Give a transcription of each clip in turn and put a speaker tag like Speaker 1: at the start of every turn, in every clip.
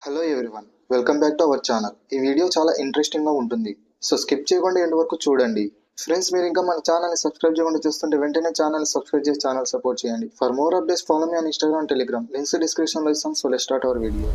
Speaker 1: Hello everyone, welcome back to our channel. ఈ video చాలా ఇంట్రెస్టింగ్గా ఉంటుంది. సో స్కిప్ చేయకుండా ఎండ్ వరకు చూడండి. ఫ్రెండ్స్, మీరు ఇంకా మన ఛానల్ని సబ్స్క్రైబ్ చేయకుండా చూస్తుంటే వెంటనే ఛానల్ని సబ్స్క్రైబ్ చేసి ఛానల్ సపోర్ట్ చేయండి. For more updates follow me on Instagram, Telegram. Links డిస్క్రిప్షన్లో ఇస్తాం. So let's start our video.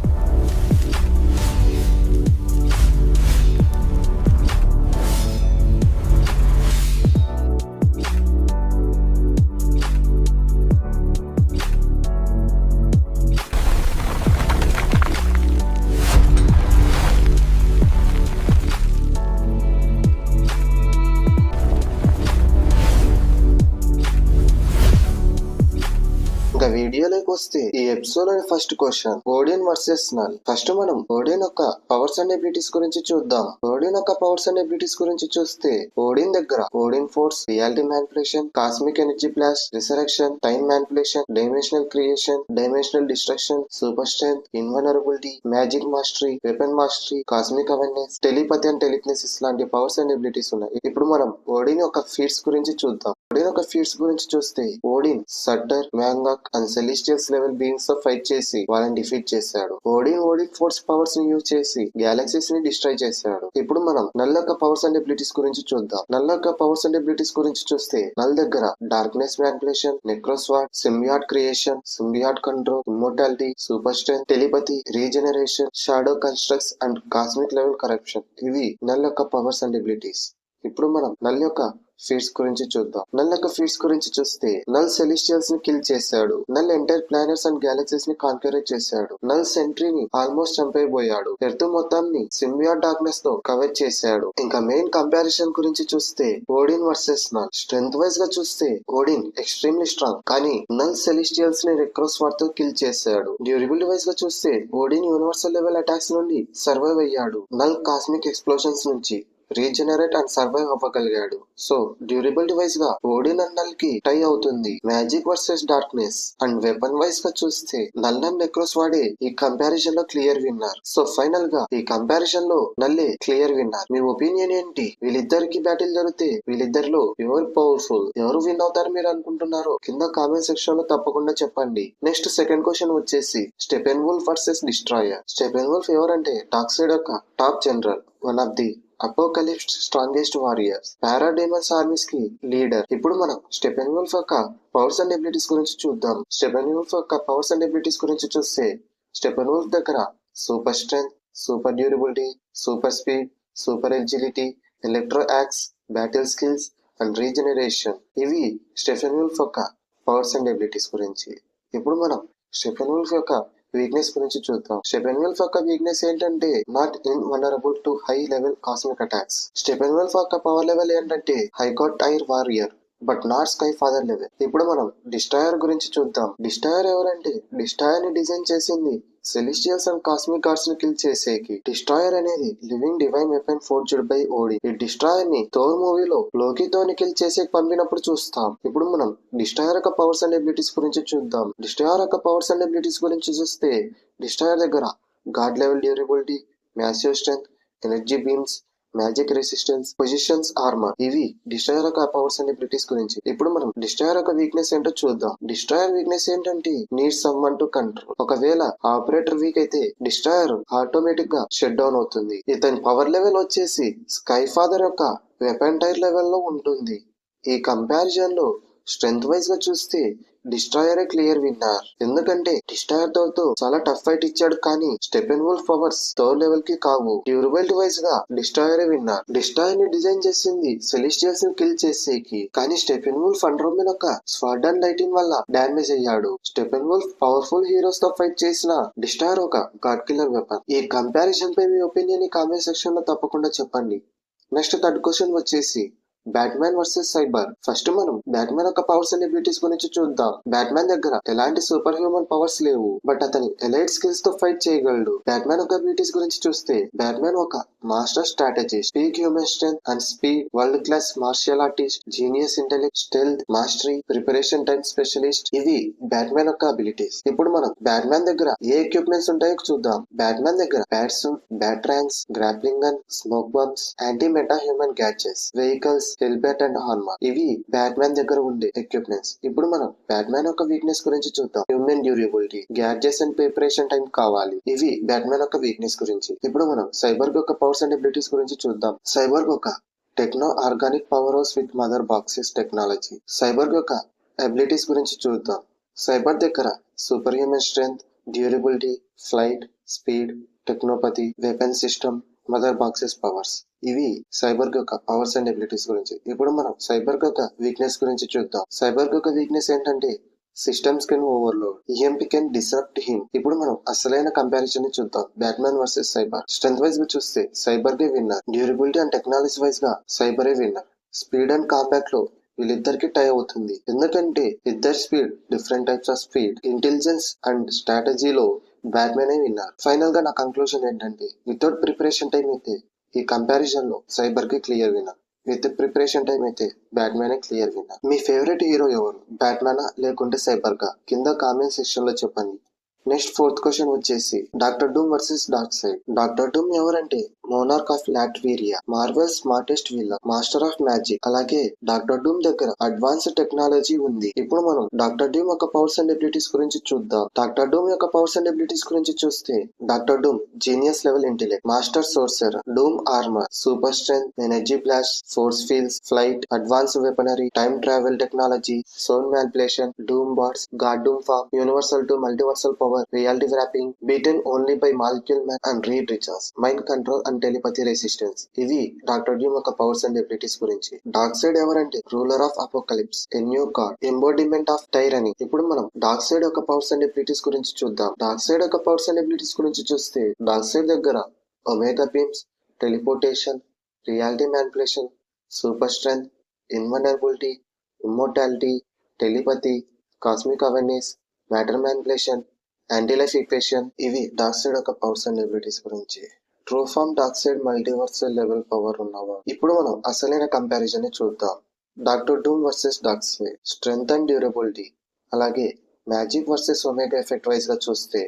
Speaker 1: ఇంకా వీడియోలోకి వస్తే ఈ ఎపిసోడ్ లోని first question, Odean versus null. First మనం ఓడియన్ యొక్క పవర్స్ అండ్ ఎబిలిటీస్ గురించి చూద్దాం. ఓడియన్ యొక్క పవర్స్ అండ్ ఎబిలిటీస్ గురించి చూస్తే, ఓడిన్ దగ్గర Odin force, reality manipulation, cosmic energy blast, resurrection, time manipulation, dimensional creation, dimensional destruction, super strength, invulnerability, magic mastery, weapon mastery, cosmic awareness, telepathy and telekinesis లాంటి powers and abilities ఉన్నాయి. ఇప్పుడు మనం Odin యొక్క feets గురించి చూద్దాం. Odin యొక్క feets గురించి చూస్తే, Odin shutter, మ్యాంగాక్ and సెలిస్టియల్స్ level beings తో ఫైట్ చేసి వాళ్ళని డిఫీట్ చేశాడు. ఓడిన్ ఫోర్స్ పవర్స్ ని యూజ్ చేసి గ్యాలక్సీస్ ని డిస్ట్రాయ్ చేశాడు. ఇప్పుడు మనం నల్ యొక్క పవర్స్ అండ్ ఎబిలిటీస్ గురించి చూద్దాం. నల్ యొక్క పవర్స్ అండ్ ఎబిలిటీస్ గురించి చూస్తే, నల్ దగ్గర darkness manipulation, necrosword, symbiote creation, symbiote control, immortality, super strength, telepathy, regeneration, shadow constructs and cosmic level corruption. ఇవి నల్ యొక్క పవర్స్ అండ్ ఎబిలిటీస్. ఇప్పుడు మనం నల్ యొక్క ఫీట్స్ గురించి చూద్దాం. నల్ యొక్క ఫీట్స్ గురించి చూస్తే, నల్ సెలిస్టియల్స్ ని కిల్ చేశాడు. Knull entire planets and galaxies ని కాన్కరేట్ చేశాడు. నల్ సెంట్రీని ఆల్మోస్ట్ చంపైపోయాడు. ఎర్త్ మొత్తాన్ని సింబియాట్ డార్క్నెస్ తో కవర్ చేశాడు. ఇంకా మెయిన్ కంపారిజన్ గురించి చూస్తే, Odin versus Knull. Strength wise గా చూస్తే ఓడిన్ ఎక్స్ట్రీమ్లీ స్ట్రాంగ్, కానీ నల్ సెలిస్టియల్స్ ని రెక్రోస్వార్డ్ తో కిల్ చేశాడు. డ్యూరబిలిటీ వైజ్ గా చూస్తే, ఓడిన్ యూనివర్సల్ లెవెల్ అటాక్స్ నుండి సర్వైవ్ అయ్యాడు. నల్ కాస్మిక్ ఎక్స్ప్లోషన్స్ నుంచి రీజనరేట్ అండ్ సర్వైవ్ అవ్వగలిగాడు. సో డ్యూరబిలిటీ వైజ్ గా ఓడిన్ అండ్ నల్ కి టై అవుతుంది. Magic versus darkness and weapon wise గా చూస్తే, నల్ అండ్ నెక్రోస్వార్డే ఈ కంపారిజన్ లో క్లియర్ విన్నర్. సో ఫైనల్ గా ఈ కంపారిజన్ లో నల్లే క్లియర్ విన్నర్. మీ ఒపీనియన్ ఏంటి? వీళ్ళిద్దరికి బ్యాటిల్ జరిగితే వీళ్ళిద్దరిలో ఎవరు పవర్ఫుల్, ఎవరు విన్ అవుతారు మీరు అనుకుంటున్నారో కింద కామెంట్ సెక్షన్ లో తప్పకుండా చెప్పండి. నెక్స్ట్ సెకండ్ క్వశ్చన్ వచ్చేసి, Steppenwolf versus destroyer. Steppenwolf ఎవరంటే డార్క్సైడ్ యొక్క top general, one of the Apokolips strongest warriors, parademons armies కి లీడర్. ఇప్పుడు మనం స్టెపెన్ వోల్ఫ్ యొక్క పవర్స్ అండ్ ఎబిలిటీస్ గురించి చూద్దాం. స్టెపెన్ వోల్ఫ్ యొక్క పవర్స్ అండ్ ఎబిలిటీస్ గురించి చూస్తే, స్టెపెన్ వోల్ఫ్ దగ్గర super strength, super durability, super speed, super agility, electro axe, battle skills and regeneration. ఇవి స్టెపెన్ వోల్ఫ్ యొక్క పవర్స్ అండ్ ఎబిలిటీస్ గురించి. ఇప్పుడు మనం స్టెపెన్ వోల్ఫ్ యొక్క వీక్నెస్ గురించి చూద్దాం. స్టెపెన్ వోల్ఫ్ యొక్క వీక్నెస్ ఏంటంటే, not invulnerable to high level cosmic attacks. Steppenwolf యొక్క పవర్ లెవెల్ ఏంటంటే, హైగాట్ ఐర్ warrior but not sky father level. ఇప్పుడు మనం డిస్ట్రాయర్ గురించి చూద్దాం. డిస్ట్రాయర్ ఎవరంటే, డిస్ట్రాయర్ ని డిజైన్ చేసింది సెలిస్టియల్స్ అండ్ కాస్మిక్ గాడ్స్ ని కిల్ చేసేకి. డిస్ట్రాయర్ అనేది living divine weapon forged by Odin. ఈ డిస్ట్రాయర్ ని థోర్ మూవీలో లోకితోని కిల్ చేసేకి పంపినప్పుడు చూస్తాం. ఇప్పుడు మనం డిస్ట్రాయర్ యొక్క పవర్స్ అండ్ ఎబిలిటీస్ గురించి చూద్దాం. డిస్ట్రాయర్ యొక్క పవర్స్ అండ్ ఎబిలిటీస్ గురించి చూస్తే, డిస్ట్రాయర్ దగ్గర god level durability, massive strength, energy beams, magic resistance, positions armour. ఇవి డిస్ట్రాయర్ యొక్క పవర్స్ అండ్ ఎబిలిటీస్ గురించి. ఇప్పుడు మనం డిస్ట్రాయర్ యొక్క వీక్నెస్ ఏంటో చూద్దాం. డిస్ట్రాయర్ వీక్నెస్ ఏంటంటే, నీడ్ సమ్వన్ టు కంట్రోల్. ఒకవేళ ఆపరేటర్ వీక్ అయితే డిస్ట్రాయర్ ఆటోమేటిక్ గా షట్ డౌన్ అవుతుంది. ఇతని పవర్ లెవెల్ వచ్చేసి స్కై ఫాదర్ యొక్క వెపన్ టైర్ లెవెల్ లో ఉంటుంది. ఈ కంపారిజన్ లో స్ట్రెంత్ వైజ్ గా చూస్తే డిస్ట్రాయరే క్లియర్ విన్నర్. ఎందుకంటే డిస్ట్రాయర్ తో చాలా టఫ్ ఫైట్ ఇచ్చాడు, కానీ స్టెపెన్ వోల్ఫ్ పవర్స్ థోర్ లెవెల్ కి కావు. డ్యూరబిలిటీ వైజ్ గా డిస్ట్రాయరే విన్నర్. డిస్ట్రాయర్ ని డిజైన్ చేసింది సెలిస్టియల్స్ ని కిల్ చేసేకి, కానీ స్టెపెన్ వోల్ఫ్ అండ్రోమెన్ యొక్క స్వార్డ్ అండ్ లైటింగ్ వల్ల డామేజ్ అయ్యాడు. స్టెపెన్ వోల్ఫ్ పవర్ఫుల్ హీరోస్ తో ఫైట్ చేసిన డిస్ట్రాయర్ ఒక గాడ్ కిల్లర్ వెపన్. ఈ కంపారిజన్ పై మీ ఒపీనియన్ కామెంట్ సెక్షన్ లో తప్పకుండా చెప్పండి. నెక్స్ట్ థర్డ్ క్వశ్చన్ వచ్చేసి, బ్యాట్మ్యాన్ వర్సెస్ సైబర్. ఫస్ట్ మనం బ్యాట్మ్యాన్ యొక్క పవర్స్ అండ్ ఎబిలిటీస్ గురించి చూద్దాం. బ్యాట్మ్యాన్ దగ్గర ఎలాంటి సూపర్ హ్యూమన్ పవర్స్ లేవు, బట్ అతని ఎలైట్ స్కిల్స్ తో ఫైట్ చేయగలడు. బ్యాట్మ్యాన్ యొక్క ఎబిలిటీస్ గురించి చూస్తే, బ్యాట్మ్యాన్ ఒక master strategist, peak human strength and speed, world class martial artist, genius intellect, stealth, mastery, preparation time specialist. ఇవి బ్యాట్మ్యాన్ యొక్క అబిలిటీస్. ఇప్పుడు మనం బ్యాట్మ్యాన్ దగ్గర ఏ ఎక్విప్మెంట్స్ ఉంటాయో చూద్దాం. బ్యాట్మ్యాన్ దగ్గర bat suit, batarangs, grappling gun, smoke bombs, anti meta human gadgets, vehicles, helmet and armour. ఇవి Batman దగ్గర ఉండే ఎక్విప్మెంట్స్. ఇప్పుడు మనం బ్యాట్మ్యాన్ యొక్క వీక్నెస్ గురించి చూద్దాం. Human durability, gadgets and preparation time కావాలి. ఇవి బ్యాట్మ్యాన్ యొక్క వీక్నెస్ గురించి. ఇప్పుడు మనం సైబర్గ్ యొక్క పవర్స్ అండ్ ఎబిలిటీస్ గురించి చూద్దాం. సైబర్గ్ ఒక techno organic powerhouse with mother boxes technology. Cyborg యొక్క అబిలిటీస్ గురించి చూద్దాం. సైబర్ దగ్గర superhuman strength, durability, flight, speed, technopathy, weapon system, mother boxes powers. ఇవి సైబర్గ్ యొక్క పవర్స్ అండ్ ఎబిలిటీస్ గురించి. ఇప్పుడు మనం సైబర్గ్ యొక్క వీక్నెస్ గురించి చూద్దాం. సైబర్గ్ యొక్క వీక్నెస్ ఏంటంటే systems can overload, EMP can disrupt him. ఇప్పుడు మనం అసలైన కంపారిజన్ ని చూద్దాం. Batman versus cyber. Strength wise గా చూస్తే సైబర్గే winner. Durability and technology wise గా సైబరే విన్నర్. స్పీడ్ అండ్ కాంపాక్ట్ లో వీళ్ళిద్దరికి టై అవుతుంది. ఎందుకంటే ఇద్దరు speed different types of speed. Intelligence and స్ట్రాటజీలో బ్యాట్మ్యాన్ విన్నర్. ఫైనల్ గా నా కంక్లూజన్ ఏంటంటే వితౌట్ ప్రిపరేషన్ టైం అయితే ఈ కంపారిజన్ లో సైబర్ కి clear winner. With preparation time అయితే బ్యాట్మ్యాన్ క్లియర్ విన్నర్. మీ ఫేవరెట్ హీరో ఎవరు? బ్యాట్మ్యానా లేకుంటే సైబర్ గా? కింద కామెంట్ సెక్షన్ లో చెప్పండి. నెక్స్ట్ ఫోర్త్ క్వశ్చన్ వచ్చేసి Doctor Doom versus Darkseid. Doctor Doom ఎవరంటే monarch of Latveria, Marvel smartest villain, master of magic. అలాగే డాక్టర్ డూమ్ దగ్గర అడ్వాన్స్డ్ టెక్నాలజీ ఉంది. ఇప్పుడు మనం డాక్టర్ డూమ్ యొక్క పవర్స్ అండ్ ఎబిలిటీస్ గురించి చూద్దాం. డాక్టర్ డూమ్ యొక్క పవర్స్ అండ్ ఎబిలిటీస్ గురించి చూస్తే Doctor Doom genius level intellect, master sorcerer, Doom armour, super strength, energy blast, force fields, flight, advanced weaponry, time travel technology, soul manipulation, Doom bots, God Doom form, universal to multiversal power, reality wrapping, beaten only by molecule man and Reed Richards, mind control and telepathy resistance. ఇవి Doctor Doom యొక్క powers and abilities గురించి. Darkseid ఎవరంటే ruler of Apokolips, a new god, embodiment of tyranny. ఇప్పుడు మనం Darkseid యొక్క powers and abilities గురించి చూద్దాం. Darkseid యొక్క పవర్స్ అండ్ ఎబిలిటీస్ గురించి చూస్తే డార్క్ సైడ్ దగ్గర omega beams, teleportation, reality manipulation, super strength, invulnerability, immortality, telepathy, cosmic awareness, matter manipulation, anti life equation. ఇవి డార్క్ సైడ్ యొక్క powers and abilities గురించి. True form Darkseid multiversal level power ఉన్నవా? ఇప్పుడు మనం అసలైన comparison ని చూద్దాం. Doctor Doom versus Darkseid. Strength and durability అలాగే magic versus omega effect wise గా చూస్తే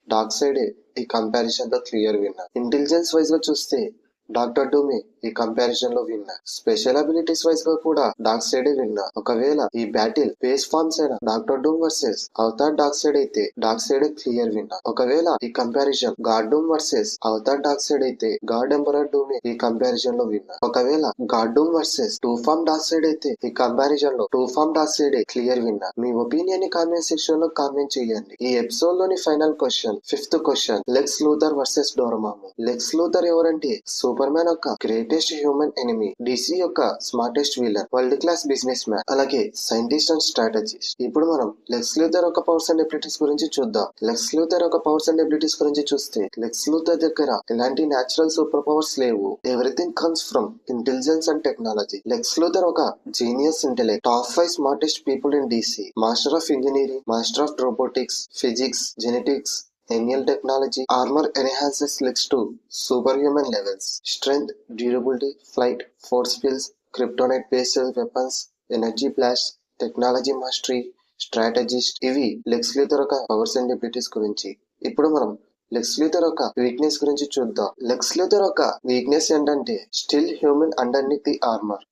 Speaker 1: డార్క్ సైడ్ ఈ కంపారిజన్ లో క్లియర్ విన్నర్. ఇంటెలిజెన్స్ వైజ్ గా చూస్తే డాక్టర్ డూమే ఈ కంపారిజన్ లో విన్నర్. స్పెషల్ అబిలిటీస్ వైజ్ గా కూడా డార్క్ సైడ్ విన్నర్. ఒకవేళ ఈ బ్యాటిల్ ఫేస్ ఫార్మ్స్ అయిన Doctor Doom versus avatar Darkseid అయితే డార్క్ సైడ్ క్లియర్ విన్నర్. ఒకవేళ ఈ comparison God Doom versus avatar Darkseid అయితే గాడ్ ఎంపరర్ డూమే ఈ కంపారిజన్ లో విన్నర్. ఒకవేళ God Doom versus true form Darkseid అయితే ఈ కంపారిజన్ లో true form Darkseid clear winner. మీ ఒపీనియన్ ని కామెంట్ సెక్షన్ లో కామెంట్ చేయండి. ఈ ఎపిసోడ్ లోని final question, fifth question, లెక్స్ Luthor versus Dormammu. Lex Luthor ఎవరంటే సూపర్ మ్యాన్ యొక్క గ్రేటెస్ట్ హ్యూమన్ ఎనిమీ, డీసీ యొక్క smartest villain, world class businessman, అలాగే సైంటిస్ట్ అండ్ స్ట్రాటజిస్ట్. ఇప్పుడు మనం లెక్స్ లూథర్ యొక్క పవర్స్ అండ్ ఎబిలిటీస్ గురించి చూద్దాం. లెక్స్ లూథర్ యొక్క పవర్స్ అండ్ ఎబిలిటీస్ గురించి చూస్తే లెక్స్ లూథర్ దగ్గర ఎలాంటి న్యాచురల్ సూపర్ పవర్స్ లేవు. Everything comes from intelligence and technology. Lex Luthor ఒక genius intellect, top 5 smartest people in DC, master of engineering, master of robotics, physics, genetics, Enial technology. Armor enhances Lex to superhuman levels. Strength, durability, flight, force fields, kryptonite based weapons, energy blast, technology mastery, strategist. ఇవి Lex Luthor యొక్క powers and abilities గురించి. ఇప్పుడు మనం Lex Luthor యొక్క weakness గురించి చూద్దాం. Lex Luthor యొక్క weakness ఏంటంటే still human underneath the armour,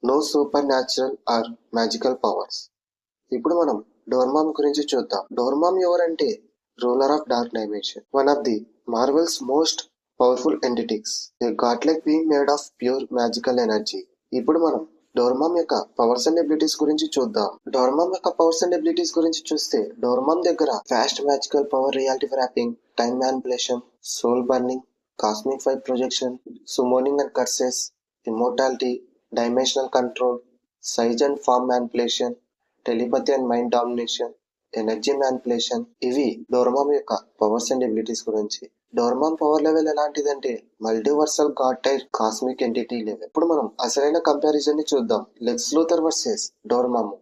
Speaker 1: no supernatural or magical powers. ఇప్పుడు మనం డోర్మామ్ గురించి చూద్దాం. డోర్మామ్ ఎవరంటే ruler of dark dimension, one of the Marvel's most powerful entities, a godlike being made of pure magical energy. ఇప్పుడు మనం డోర్మామ్ యొక్క powers and abilities గురించి చూద్దాం. డోర్మామ్ యొక్క పవర్స్ అండ్ ఎబిలిటీస్ గురించి చూస్తే డోర్మామ్ దగ్గర vast magical power, reality warping, time manipulation, soul burning, cosmic fire projection, summoning and curses, immortality, dimensional control, size and form manipulation, telepathy and mind domination, energy manipulation. ఇవి Dormammu యొక్క powers and abilities గురించి. Dormammu power level ఎలాంటిదంటే multiversal god tier cosmic entity level. ఇప్పుడు మనం అసలైన comparison ని చూద్దాం. Lex Luthor versus Dormammu.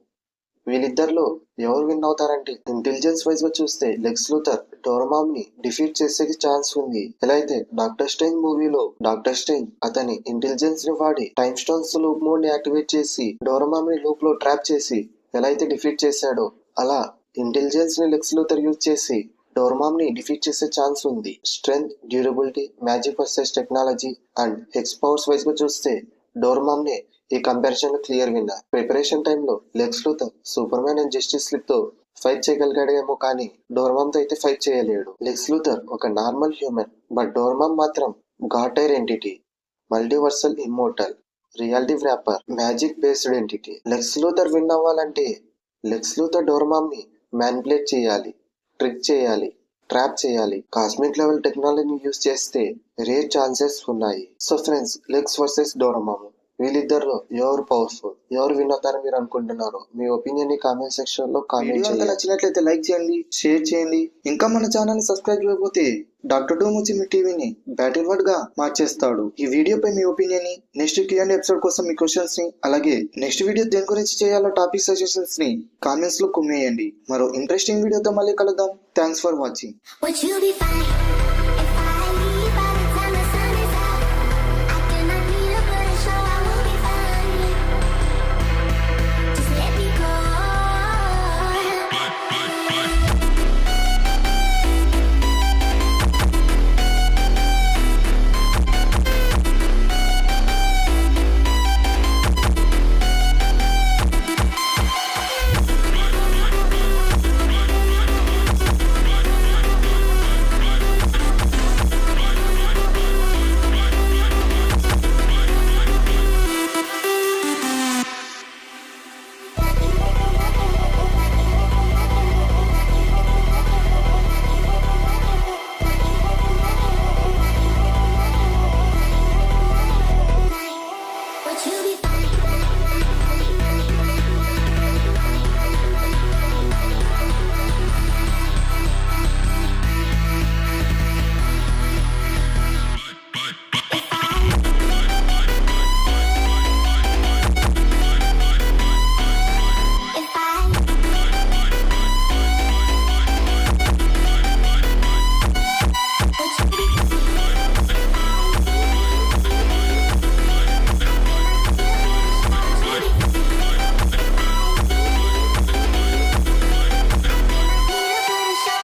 Speaker 1: వీళ్ళిద్దరిలో ఎవరు విన్ అవుతారంటే ఇంటెలిజెన్స్ వైజ్ గా చూస్తే లెక్స్ లూథర్ డోర్మామ్ ని డిఫీట్ చేసే ఛాన్స్ ఉంది. ఎలా అయితే డాక్టర్ స్ట్రేంజ్ మూవీలో డాక్టర్ స్ట్రేంజ్ అతని ఇంటెలిజెన్స్ ని వాడి టైమ్ స్టోన్స్ లూప్ మోడ్ ని యాక్టివేట్ చేసి డోర్మామ్ ని లూప్ లో ట్రాప్ చేసి ఎలా అయితే డిఫీట్ చేశాడో అలా ఇంటెలిజెన్స్ ని లెక్స్ లూథర్ యూజ్ చేసి డోర్మామ్ ని డిఫీట్ చేసే ఛాన్స్ ఉంది. Strength, durability, magic versus technology and hex powers wise గా చూస్తే డోర్మామ్ ని ఈ కంపారిజన్ లో క్లియర్ విన్నర్. ప్రిపరేషన్ టైంలో Lex Luthor Superman and Justice League తో ఫైట్ చేయగలిగాడేమో కానీ డోర్మామ్ తో అయితే ఫైట్ చేయలేడు. లెక్స్ లూథర్ ఒక నార్మల్ హ్యూమన్, బట్ డోర్మామ్ మాత్రం god tier entity, multiversal immortal, reality warper, magic based entity. Lex Luthor win అవ్వాలంటే లెక్స్ లూథర్ డోర్మామ్ ని మ్యానిపులేట్ చేయాలి, ట్రిక్ చేయాలి, ట్రాప్ చేయాలి. కాస్మిక్ లెవెల్ టెక్నాలజీని యూజ్ చేస్తే రేర్ ఛాన్సెస్ ఉన్నాయి. సో ఫ్రెండ్స్, లెక్స్ వర్సెస్ డోర్మామ్, వీళ్ళిద్దరిలో ఎవరు పవర్ఫుల్, ఎవరు విన్ అవుతారని మీరు అనుకుంటున్నారు? మీ ఒపీనియన్ ని కామెంట్ సెక్షన్ లో కామెంట్ చేయండి. నచ్చినట్లయితే లైక్ చేయండి, షేర్ చేయండి. ఇంకా మన ఛానల్ ని సబ్స్క్రైబ్ చేయకపోతే డాక్టర్ డూమ్ వచ్చి మీ టీవీని బ్యాటిల్ వర్డ్ గా మార్చేస్తాడు. ఈ వీడియోపై మీ ఒపీనియన్ ని, నెక్స్ట్ Q&A ఎపిసోడ్ కోసం మీ క్వశ్చన్స్ ని, అలాగే నెక్స్ట్ వీడియో దేని గురించి చేయాలో టాపిక్ సజెషన్స్ ని కామెంట్స్ లో కుమ్మేయండి. మరో ఇంట్రెస్టింగ్ వీడియోతో మళ్ళీ కలుద్దాం. Thanks for watching.